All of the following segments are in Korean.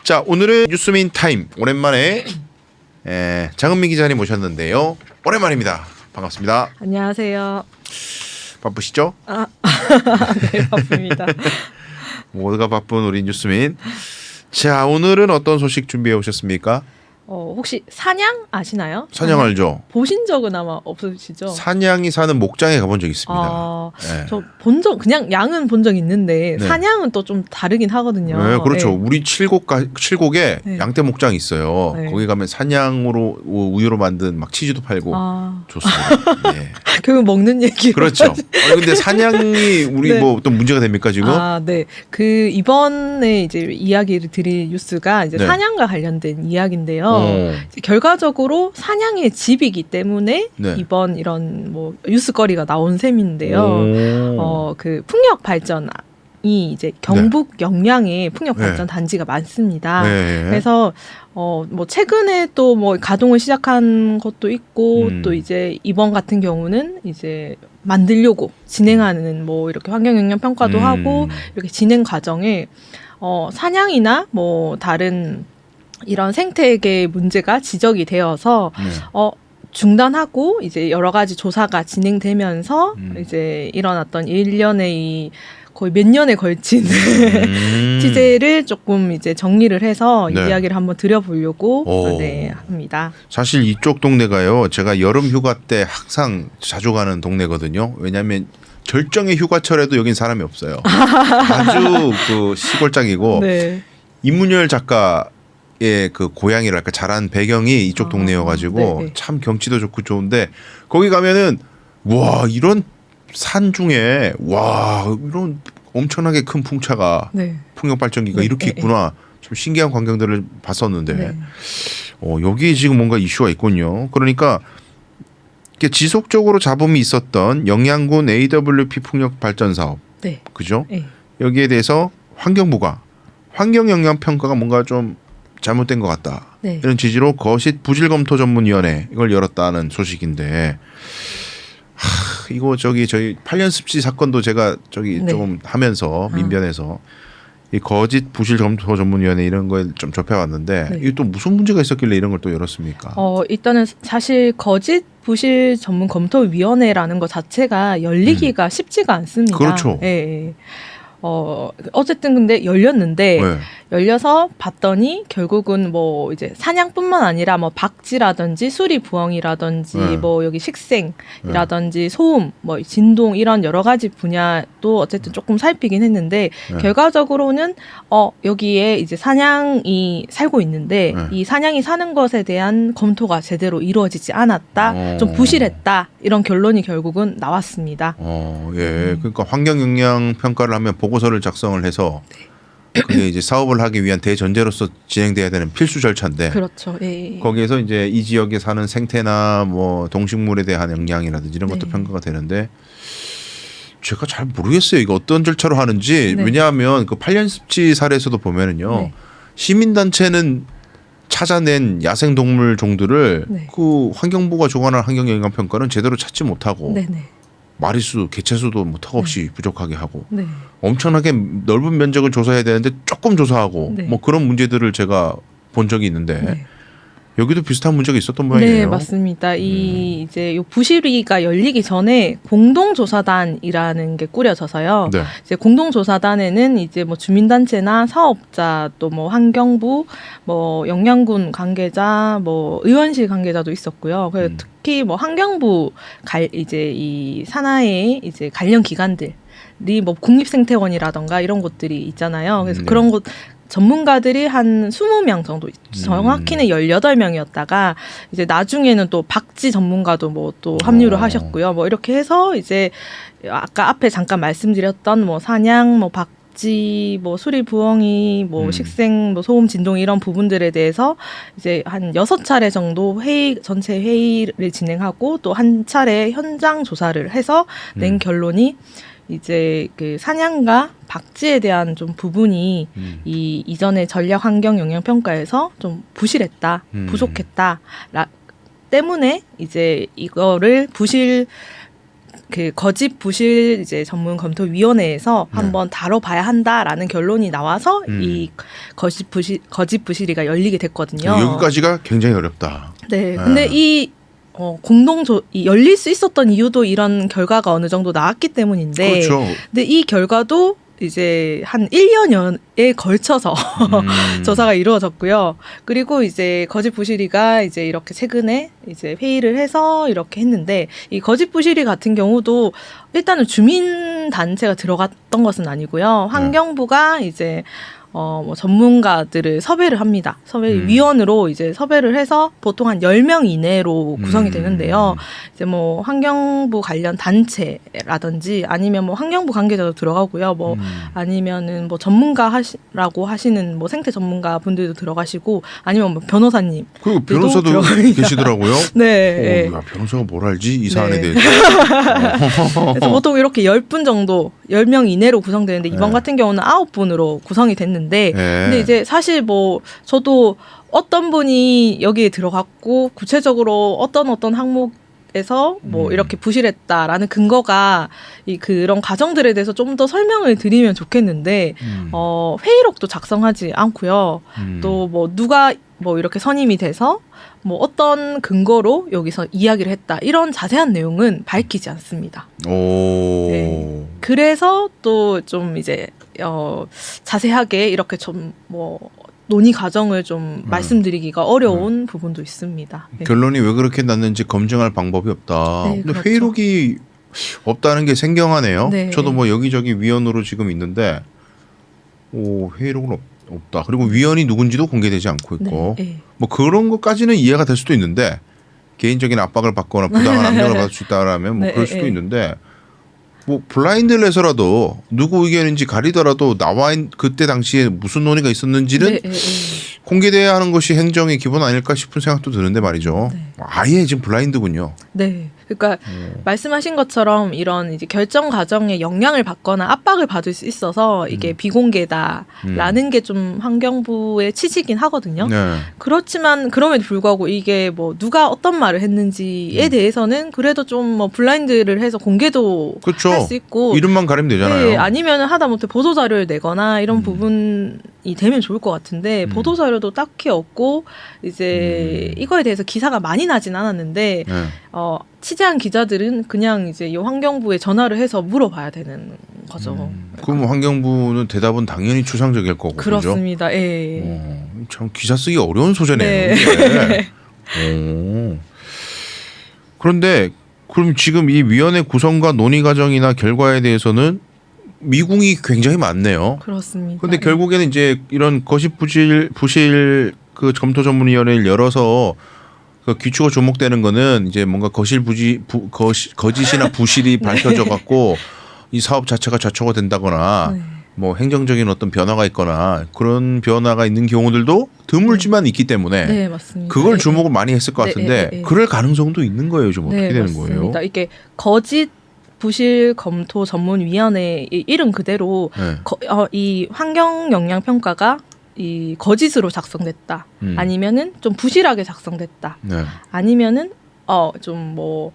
자, 오늘은 뉴스민 타임 오랜만에 장은미 기자님 모셨는데요. 오랜만입니다. 반갑습니다. 안녕하세요. 바쁘시죠? 네, 바쁩니다. 모두가 바쁜 우리 뉴스민. 자, 오늘은 어떤 소식 준비해 오셨습니까? 혹시 사냥 아시나요? 사냥 알죠? 보신 적은 아마 없으시죠? 사냥이 사는 목장에 가본 적 있습니다. 네. 저 본 적 그냥 양은 본 적 있는데 네. 사냥은 또 좀 다르긴 하거든요. 네, 그렇죠. 네. 우리 칠곡에 네. 양떼 목장이 있어요. 네. 거기 가면 사냥으로 우유로 만든 막 치즈도 팔고 좋습니다. 네. 결국 먹는 얘기. 그렇죠. 근데 사냥이 우리 네. 뭐 어떤 문제가 됩니까 지금? 네. 그 이번에 이제 이야기를 드릴 뉴스가 이제 네. 사냥과 관련된 이야기인데요. 이제 결과적으로 사냥의 집이기 때문에 네. 이번 이런 뭐 뉴스거리가 나온 셈인데요. 그 풍력 발전이 이제 경북 영양에 풍력 발전 네. 단지가 많습니다. 네. 그래서 뭐 최근에 또 뭐 가동을 시작한 것도 있고 또 이제 이번 같은 경우는 이제 만들려고 진행하는 뭐 이렇게 환경 영향 평가도 하고 이렇게 진행 과정에 사냥이나 뭐 다른 이런 생태계 문제가 지적이 되어서 네. 중단하고 이제 여러 가지 조사가 진행되면서 이제 일어났던 일련의 거의 몇 년에 걸친 취재를 조금 이제 정리를 해서 네. 이 이야기를 한번 드려보려고 합니다. 사실 이쪽 동네가요. 제가 여름 휴가 때 항상 자주 가는 동네거든요. 왜냐하면 절정의 휴가철에도 여긴 사람이 없어요. 아주 그 시골장이고 네. 임문열 작가의 그 고향이랄까 자란 배경이 이쪽 동네여가지고 네네. 참 경치도 좋고 좋은데 거기 가면은 와 이런 산 중에 와 이런 엄청나게 큰 풍차가 네. 풍력 발전기가 네, 이렇게 네, 있구나. 좀 신기한 광경들을 봤었는데 네. 여기 지금 뭔가 이슈가 있군요. 그러니까 이렇게 지속적으로 잡음이 있었던 영양군 AWP 풍력 발전 사업, 네. 그죠? 네. 여기에 대해서 환경부가 환경 영향 평가가 뭔가 좀 잘못된 것 같다. 네. 이런 취지로 거짓 부실 검토 전문위원회 이걸 열었다는 소식인데. 이거 저희 8년 습지 사건도 제가 네. 조금 하면서 민변에서 이 거짓 부실 검토 전문위원회 이런 걸 좀 접해왔는데 네. 이게 또 무슨 문제가 있었길래 이런 걸 또 열었습니까? 일단은 사실 거짓 부실 전문 검토위원회라는 것 자체가 열리기가 쉽지가 않습니다. 그렇죠. 예. 어쨌든 근데 열렸는데 네. 열려서 봤더니 결국은 뭐 이제 사냥뿐만 아니라 뭐 박쥐라든지 수리부엉이라든지 네. 뭐 여기 식생이라든지 소음 뭐 진동 이런 여러 가지 분야도 어쨌든 조금 살피긴 했는데 네. 결과적으로는 여기에 이제 사냥이 살고 있는데 네. 이 사냥이 사는 것에 대한 검토가 제대로 이루어지지 않았다. 좀 부실했다. 이런 결론이 결국은 나왔습니다. 예. 그러니까 환경 영향 평가를 하면 보고서를 작성을 해서 그게 이제 사업을 하기 위한 대전제로서 진행돼야 되는 필수 절차인데 그렇죠. 예. 거기에서 이제 이 지역에 사는 생태나 뭐 동식물에 대한 영향이라든지 이런 것도 네. 평가가 되는데 제가 잘 모르겠어요. 이거 어떤 절차로 하는지. 네. 왜냐하면 그 8년 습지 사례에서도 보면은요. 네. 시민단체는 찾아낸 야생동물 종들을 네. 그 환경부가 주관한 환경영향평가는 제대로 찾지 못하고 네네. 마리수, 개체수도 뭐 턱없이 부족하게 하고 네. 엄청나게 넓은 면적을 조사해야 되는데 조금 조사하고 네. 뭐 그런 문제들을 제가 본 적이 있는데 네. 여기도 비슷한 문제가 있었던 모양이에요. 네, 맞습니다. 이제 요 부실위가 열리기 전에 공동조사단이라는 게 꾸려져서요. 네. 이제 공동조사단에는 이제 뭐 주민단체나 사업자 또 뭐 환경부, 뭐 영양군 관계자, 뭐 의원실 관계자도 있었고요. 그래서 특히 뭐 환경부 이제 이 산하의 이제 관련 기관들이 뭐 국립생태원이라던가 이런 곳들이 있잖아요. 그래서 네. 그런 곳 전문가들이 한 20명 정도, 정확히는 18명이었다가 이제 나중에는 또 박쥐 전문가도 뭐 또 합류를 하셨고요. 뭐 이렇게 해서 이제 아까 앞에 잠깐 말씀드렸던 뭐 사냥, 뭐 박쥐, 뭐 수리부엉이, 뭐 식생, 뭐 소음, 진동 이런 부분들에 대해서 이제 한 6차례 정도 전체 회의를 진행하고 또 한 차례 현장 조사를 해서 낸 결론이 이제 그 사냥과 박쥐에 대한 좀 부분이 이 이전의 전략 환경 영향 평가에서 좀 부실했다, 부족했다 때문에 이제 이거를 그 거짓 부실 이제 전문 검토위원회에서 네. 한번 다뤄봐야 한다라는 결론이 나와서 이 거짓 부실이가 열리게 됐거든요. 여기까지가 굉장히 어렵다. 네. 근데 이 이 열릴 수 있었던 이유도 이런 결과가 어느 정도 나왔기 때문인데. 그렇죠. 근데 이 결과도 이제 한 1년여에 걸쳐서 조사가 이루어졌고요. 그리고 이제 거짓 부실이가 이제 이렇게 최근에 이제 회의를 해서 이렇게 했는데 이 거짓 부실이 같은 경우도 일단은 주민 단체가 들어갔던 것은 아니고요. 환경부가 이제 뭐 전문가들을 섭외를 합니다. 위원으로 이제 섭외를 해서 보통 한 10명 이내로 구성이 되는데요. 이제 뭐 환경부 관련 단체라든지 아니면 뭐 환경부 관계자도 들어가고요. 뭐 아니면은 뭐 전문가라고 하시는 뭐 생태 전문가 분들도 들어가시고 아니면 뭐 변호사님. 그리고 변호사도 계시더라고요. 네. 야, 변호사가 뭘 알지? 이 사안에 네. 대해서. 그래서 보통 이렇게 10분 정도, 10명 이내로 구성되는데 이번 같은 경우는 9분으로 구성이 됐는데 근데 이제 사실 뭐 저도 어떤 분이 여기에 들어갔고 구체적으로 어떤 항목에서 뭐 이렇게 부실했다라는 근거가 그런 과정들에 대해서 좀 더 설명을 드리면 좋겠는데 회의록도 작성하지 않고요. 또 뭐 누가 뭐 이렇게 선임이 돼서 뭐 어떤 근거로 여기서 이야기를 했다 이런 자세한 내용은 밝히지 않습니다. 네. 그래서 또 좀 이제 자세하게 이렇게 좀 뭐 논의 과정을 좀 말씀드리기가 어려운 부분도 있습니다. 네. 결론이 왜 그렇게 났는지 검증할 방법이 없다. 네, 근데 그렇죠. 회의록이 없다는 게 생경하네요. 네. 저도 뭐 여기저기 위원으로 지금 있는데 회의록은 없다. 그리고 위원이 누군지도 공개되지 않고 있고 네. 뭐 그런 것까지는 이해가 될 수도 있는데 개인적인 압박을 받거나 부당한 압력을 받을 수 있다라면 뭐 네, 그럴 수도 네. 있는데 뭐 블라인드를 해서라도 누구 의견인지 가리더라도 그때 당시에 무슨 논의가 있었는지는 공개돼야 하는 것이 행정의 기본 아닐까 싶은 생각도 드는데 말이죠. 네. 아예 지금 블라인드군요. 네. 그러니까 말씀하신 것처럼 이런 이제 결정 과정에 영향을 받거나 압박을 받을 수 있어서 이게 비공개다라는 게 좀 환경부의 취지긴 하거든요. 네. 그렇지만 그럼에도 불구하고 이게 뭐 누가 어떤 말을 했는지에 대해서는 그래도 좀 뭐 블라인드를 해서 공개도 그렇죠. 할 수 있고 이름만 가리면 되잖아요. 네, 아니면 하다못해 보도 자료를 내거나 이런 부분이 되면 좋을 것 같은데 보도 자료도 딱히 없고 이제 이거에 대해서 기사가 많이 나진 않았는데 네. 취재한 기자들은 그냥 이제 이 환경부에 전화를 해서 물어봐야 되는 거죠. 그럼 환경부는 대답은 당연히 추상적일 거고 그렇습니다. 예. 그죠? 참 기사 쓰기 어려운 소재네요. 네. 이게. 그런데 그럼 지금 이 위원회 구성과 논의 과정이나 결과에 대해서는 미궁이 굉장히 많네요. 그렇습니다. 그런데 결국에는 이제 이런 거짓 부실 그 검토 전문위원회를 열어서 그 귀추가 주목되는 거는 이제 뭔가 거짓이나 부실이 밝혀져 갖고 이 사업 자체가 좌초가 된다거나 네. 뭐 행정적인 어떤 변화가 있거나 그런 변화가 있는 경우들도 드물지만 있기 때문에 네, 맞습니다. 그걸 네. 주목을 많이 했을 것 같은데 네. 그럴 가능성도 있는 거예요. 좀 어떻게 되는 거예요? 맞습니다. 이게 거짓 부실 검토 전문위원회의 이름 그대로 네. 이 환경 영향 평가가 이 거짓으로 작성됐다. 아니면은 좀 부실하게 작성됐다. 네. 아니면은 좀 뭐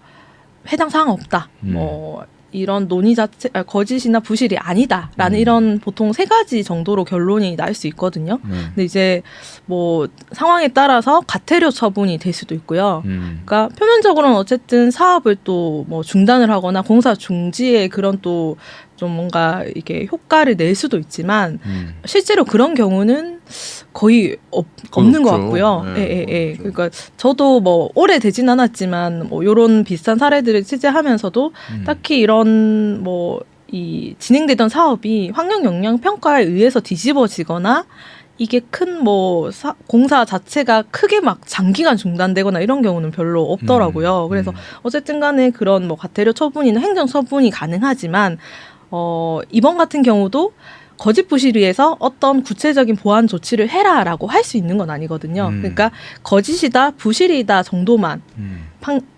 해당 사항 없다. 뭐 이런 논의 자체 거짓이나 부실이 아니다라는 이런 보통 3가지 정도로 결론이 날 수 있거든요. 근데 이제 뭐 상황에 따라서 과태료 처분이 될 수도 있고요. 그러니까 표면적으로는 어쨌든 사업을 또 뭐 중단을 하거나 공사 중지에 그런 또 좀 뭔가 이게 효과를 낼 수도 있지만 실제로 그런 경우는 거의 없는 것 같고요. 네, 예. 그러니까 저도 뭐 오래 되진 않았지만 뭐 이런 비슷한 사례들을 취재하면서도 딱히 이런 뭐 이 진행되던 사업이 환경 영향 평가에 의해서 뒤집어지거나 이게 큰 뭐 공사 자체가 크게 막 장기간 중단되거나 이런 경우는 별로 없더라고요. 그래서 어쨌든 간에 그런 뭐 과태료 처분이나 행정 처분이 가능하지만 이번 같은 경우도 거짓 부실위에서 어떤 구체적인 보완 조치를 해라라고 할 수 있는 건 아니거든요. 그러니까 거짓이다, 부실이다 정도만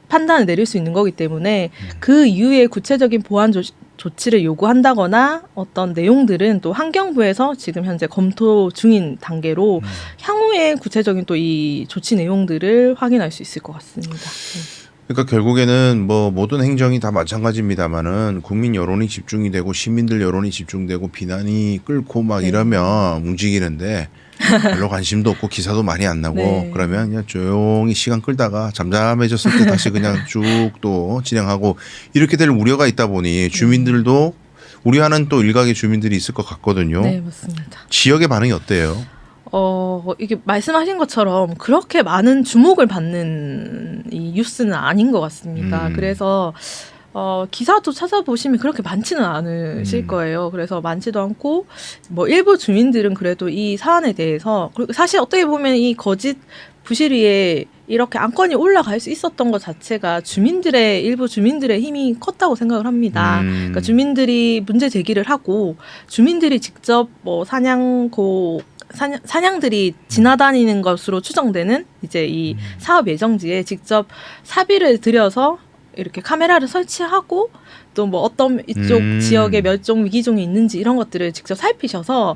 판단을 내릴 수 있는 거기 때문에 그 이후에 구체적인 보완 조치를 요구한다거나 어떤 내용들은 또 환경부에서 지금 현재 검토 중인 단계로 향후에 구체적인 또 이 조치 내용들을 확인할 수 있을 것 같습니다. 그러니까 결국에는 뭐 모든 행정이 다 마찬가지입니다만은 국민 여론이 집중이 되고 시민들 여론이 집중되고 비난이 끓고 막 네. 이러면 움직이는데 별로 관심도 없고 기사도 많이 안 나고 네. 그러면 그냥 조용히 시간 끌다가 잠잠해졌을 때 다시 그냥 쭉 또 진행하고 이렇게 될 우려가 있다 보니 주민들도 우려하는 또 일각의 주민들이 있을 것 같거든요. 네, 맞습니다. 지역의 반응이 어때요? 이게 말씀하신 것처럼 그렇게 많은 주목을 받는 이 뉴스는 아닌 것 같습니다. 그래서 기사도 찾아보시면 그렇게 많지는 않으실 거예요. 그래서 많지도 않고 뭐 일부 주민들은 그래도 이 사안에 대해서 그리고 사실 어떻게 보면 이 거짓 부실 위에 이렇게 안건이 올라갈 수 있었던 것 자체가 일부 주민들의 힘이 컸다고 생각을 합니다. 그러니까 주민들이 문제 제기를 하고 주민들이 직접 뭐 사냥들이 지나다니는 것으로 추정되는 이제 이 사업 예정지에 직접 사비를 들여서 이렇게 카메라를 설치하고 또 뭐 어떤 이쪽 지역에 몇 종 위기종이 있는지 이런 것들을 직접 살피셔서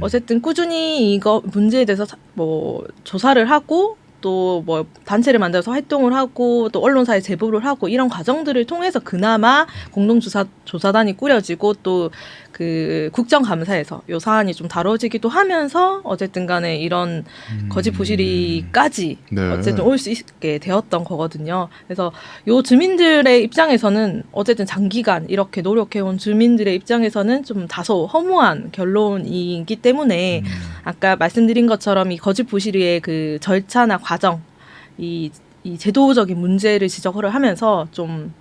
어쨌든 꾸준히 이거 문제에 대해서 뭐 조사를 하고 또 뭐 단체를 만들어서 활동을 하고 또 언론사에 제보를 하고 이런 과정들을 통해서 그나마 공동조사단이 꾸려지고 또 그 국정감사에서 요 사안이 좀 다뤄지기도 하면서 어쨌든 간에 이런 거짓 부실이까지 네. 어쨌든 올 수 있게 되었던 거거든요. 그래서 요 주민들의 입장에서는 어쨌든 장기간 이렇게 노력해온 주민들의 입장에서는 좀 다소 허무한 결론이기 때문에 아까 말씀드린 것처럼 이 거짓 부실의 그 절차나 과정 이 제도적인 문제를 지적을 하면서 좀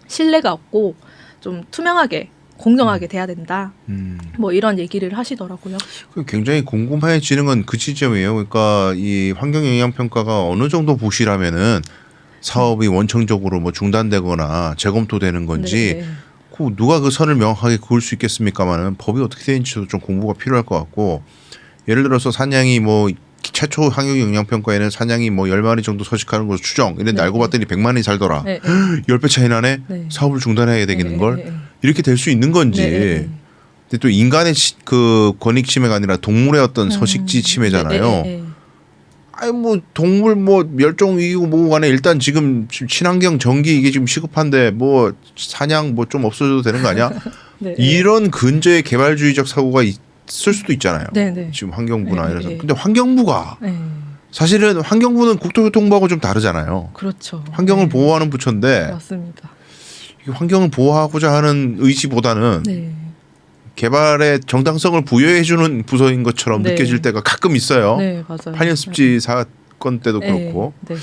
신뢰가 없고 좀 투명하게 공정하게 돼야 된다. 뭐 이런 얘기를 하시더라고요. 굉장히 궁금해지는 건 그 지점이에요. 그러니까 이 환경 영향 평가가 어느 정도 부실하면은 사업이 원청적으로 뭐 중단되거나 재검토되는 건지 네. 누가 그 선을 명확하게 그을 수 있겠습니까만은 법이 어떻게 되는지도 좀 공부가 필요할 것 같고 예를 들어서 사냥이 뭐 최초 환경 영향 평가에는 사냥이 뭐 10마리 정도 서식하는 것으로 추정. 이랬는데 알고 봤더니 100마리 살더라. 네. 10배 차이 나네. 네. 사업을 중단해야 되겠는 걸. 네. 이렇게 될 수 있는 건지. 네. 근데 또 인간의 그 권익 침해가 아니라 동물의 어떤 서식지 침해잖아요. 네. 아니 뭐 동물 뭐 멸종 위기고 뭐고 간에 일단 지금 친환경 전기 이게 지금 시급한데 뭐 사냥 뭐 좀 없어져도 되는 거 아니야? 네. 이런 근저의 개발주의적 사고가 있을 수도 있잖아요. 네. 지금 환경부나 네. 이래서. 근데 환경부가 네. 사실은 환경부는 국토교통부하고 좀 다르잖아요. 그렇죠. 환경을 네. 보호하는 부처인데 맞습니다. 이 환경을 보호하고자 하는 의지보다는 네. 개발의 정당성을 부여해주는 부서인 것처럼 네. 느껴질 때가 가끔 있어요. 네, 맞아요. 한현습지 사건 때도 네. 그렇고. 네.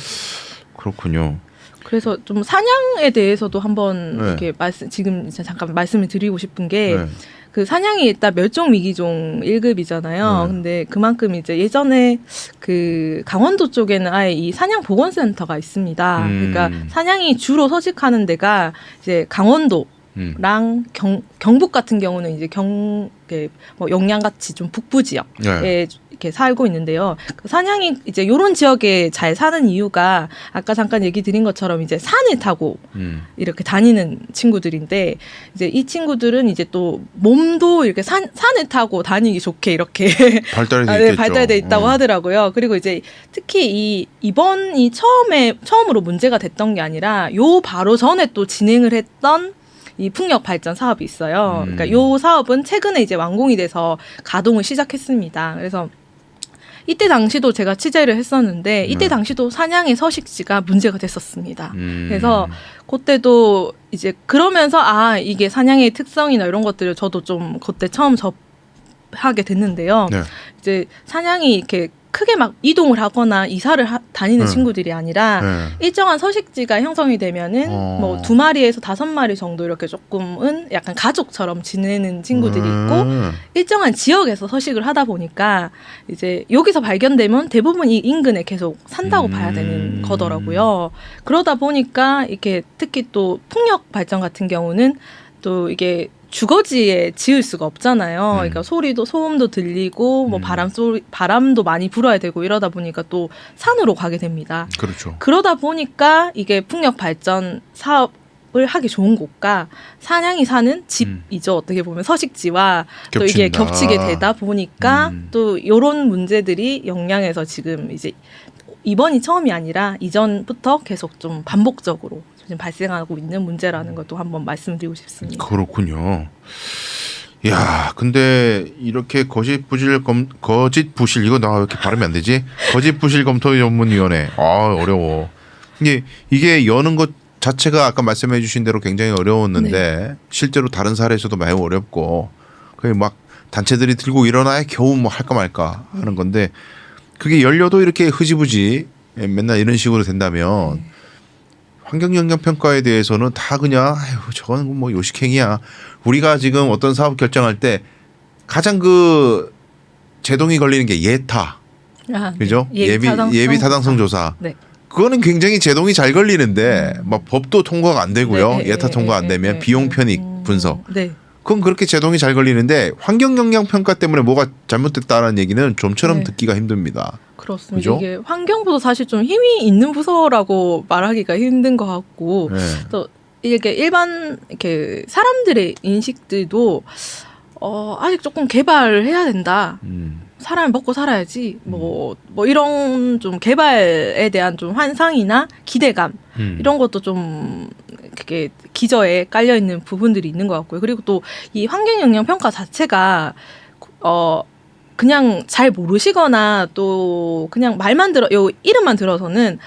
그렇군요. 그래서 좀 사냥에 대해서도 한번 네. 이렇게 지금 이제 잠깐 말씀을 드리고 싶은 게 네. 그 사냥이 일단 멸종 위기종 1급이잖아요. 네. 근데 그만큼 이제 예전에 그 강원도 쪽에는 아예 이 사냥 보건센터가 있습니다. 그러니까 사냥이 주로 서식하는 데가 이제 강원도랑 경북 같은 경우는 이제 뭐 영양같이 좀 북부 지역에 네. 이렇게 살고 있는데요. 그 사냥이 이제 요런 지역에 잘 사는 이유가 아까 잠깐 얘기 드린 것처럼 이제 산을 타고 이렇게 다니는 친구들인데 이제 이 친구들은 이제 또 몸도 이렇게 산을 타고 다니기 좋게 이렇게 발달이 돼 네, 있겠죠. 발달돼 있다고 하더라고요. 그리고 이제 특히 이번이 처음으로 문제가 됐던 게 아니라 요 바로 전에 또 진행을 했던 이 풍력 발전 사업이 있어요. 그러니까 요 사업은 최근에 이제 완공이 돼서 가동을 시작했습니다. 그래서 이때 당시도 제가 취재를 했었는데 이때 당시도 사냥의 서식지가 문제가 됐었습니다. 그래서 그때도 이제 그러면서 이게 사냥의 특성이나 이런 것들을 저도 좀 그때 처음 접하게 됐는데요. 네. 이제 사냥이 이렇게 크게 막 이동을 하거나 이사를 다니는 친구들이 아니라 일정한 서식지가 형성이 되면은 뭐 2마리에서 5마리 정도 이렇게 조금은 약간 가족처럼 지내는 친구들이 있고 일정한 지역에서 서식을 하다 보니까 이제 여기서 발견되면 대부분 이 인근에 계속 산다고 봐야 되는 거더라고요. 그러다 보니까 이렇게 특히 또 풍력 발전 같은 경우는 또 이게 주거지에 지을 수가 없잖아요. 그러니까 소음도 들리고 뭐 바람도 많이 불어야 되고 이러다 보니까 또 산으로 가게 됩니다. 그렇죠. 그러다 보니까 이게 풍력 발전 사업 사업을 하기 좋은 곳과 사냥이 사는 집이죠. 어떻게 보면 서식지와 또 이게 겹친다. 겹치게 되다 보니까 또 이런 문제들이 영향해서 지금 이제 이번이 처음이 아니라 이전부터 계속 좀 반복적으로 지금 발생하고 있는 문제라는 것도 한번 말씀드리고 싶습니다. 그렇군요. 야, 근데 이렇게 거짓 부실 이거 나 왜 이렇게 발음이 안 되지? 거짓 부실 검토 전문위원회. 아, 어려워. 이게 여는 것 자체가 아까 말씀해 주신 대로 굉장히 어려웠는데 실제로 다른 사례에서도 매우 어렵고 거의 막 단체들이 들고 일어나야 겨우 뭐 할까 말까 하는 건데 그게 열려도 이렇게 흐지부지 맨날 이런 식으로 된다면 환경영향평가에 대해서는 다 그냥 아유 저건 뭐 요식행위야. 우리가 지금 어떤 사업 결정할 때 가장 그 제동이 걸리는 게 예타, 그죠? 예비 타당성 조사. 네. 그거는 굉장히 제동이 잘 걸리는데 막 법도 통과가 안 되고요. 네, 예타 통과 안 되면 비용 편익 분석. 네. 그건 그렇게 제동이 잘 걸리는데 환경영향평가 때문에 뭐가 잘못됐다는 얘기는 좀처럼 네. 듣기가 힘듭니다. 그렇습니다. 그죠? 이게 환경부도 사실 좀 힘이 있는 부서라고 말하기가 힘든 것 같고 네. 또 이게 일반 이렇게 사람들의 인식들도 아직 조금 개발을 해야 된다. 사람이 먹고 살아야지. 뭐 이런 좀 개발에 대한 좀 환상이나 기대감 이런 것도 좀 그게 기저에 깔려 있는 부분들이 있는 것 같고요. 그리고 또 이 환경 영향 평가 자체가 그냥 잘 모르시거나 또 그냥 말만 요 이름만 들어서는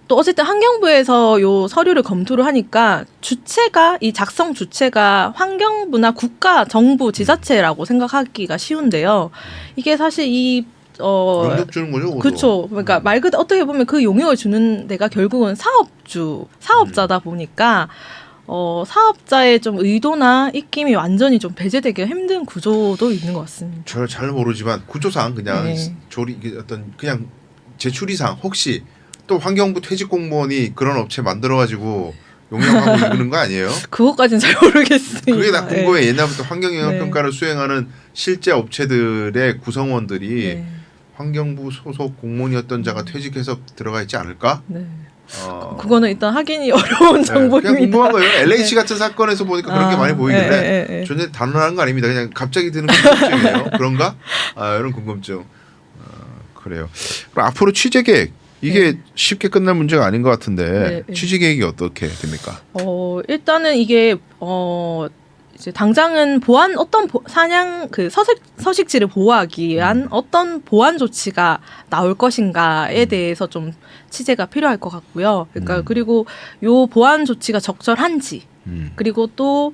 또 어쨌든 환경부에서 요 서류를 검토를 하니까 주체가 이 작성 주체가 환경부나 국가, 정부, 지자체라고 생각하기가 쉬운데요. 이게 사실 용역 주는 거죠. 그렇죠. 그러니까 말 그대로 어떻게 보면 그 용역을 주는 데가 결국은 사업자다 보니까 사업자의 좀 의도나 입김이 완전히 좀 배제되기가 힘든 구조도 있는 것 같습니다. 저는 잘 모르지만 구조상 그냥 네. 어떤 그냥 제출이상 혹시 또 환경부 퇴직 공무원이 그런 업체 만들어가지고 용역하고 이러는 거 아니에요? 그것까지는 잘 모르겠습니다. 그게 다 궁금해. 네. 옛날부터 환경영향평가를 수행하는 실제 업체들의 구성원들이 네. 환경부 소속 공무원이었던 자가 퇴직해서 들어가 있지 않을까? 네. 그거는 일단 확인이 어려운 정보입니다. 그냥 궁금한 거예요. LH 같은 사건에서 보니까 그런 게 많이 보이길래 전혀 단언하는 거 아닙니다. 그냥 갑자기 드는 궁금증이에요. 그런가? 이런 궁금증. 그래요. 그럼 앞으로 취재 계획 이게 쉽게 끝날 문제가 아닌 것 같은데 취재 계획이 어떻게 됩니까? 일단은 이게 이제 당장은 사냥 그 서식지를 보호하기 위한 어떤 보완 조치가 나올 것인가에 대해서 좀 취재가 필요할 것 같고요. 그러니까 그리고 요 보완 조치가 적절한지 그리고 또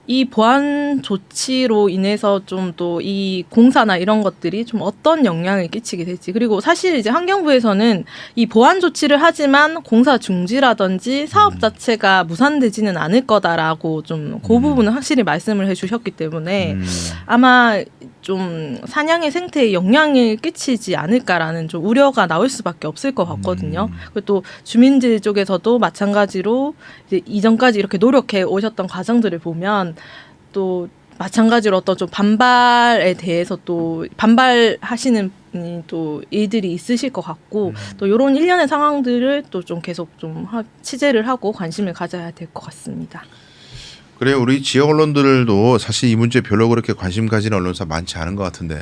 이 보완 조치로 인해서 좀 또 이 공사나 이런 것들이 좀 어떤 영향을 끼치게 될지 그리고 사실 이제 환경부에서는 이 보완 조치를 하지만 공사 중지라든지 사업 자체가 무산되지는 않을 거다라고 좀 그 부분은 확실히 말씀을 해주셨기 때문에 아마 좀 사냥의 생태에 영향을 끼치지 않을까라는 좀 우려가 나올 수밖에 없을 것 같거든요. 그리고 또 주민들 쪽에서도 마찬가지로 이제 이전까지 이렇게 노력해 오셨던 과정들을 보면 또 마찬가지로 어떤 좀 반발에 대해서 또 반발하시는 또 일들이 있으실 것 같고 또 이런 일련의 상황들을 또 좀 계속 좀 취재를 하고 관심을 가져야 될 것 같습니다. 그래요. 우리 지역 언론들도 사실 이 문제 별로 그렇게 관심 가지는 언론사 많지 않은 것 같은데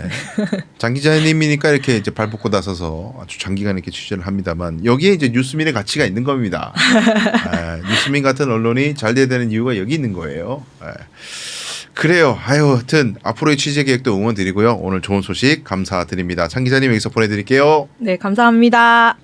장 기자님이니까 이렇게 이제 발벗고 나서서 아주 장기간 이렇게 취재를 합니다만 여기에 이제 뉴스민의 가치가 있는 겁니다. 뉴스민 같은 언론이 잘 돼야 되는 이유가 여기 있는 거예요. 그래요. 하여튼 앞으로의 취재 계획도 응원 드리고요. 오늘 좋은 소식 감사드립니다. 장 기자님 여기서 보내드릴게요. 네, 감사합니다.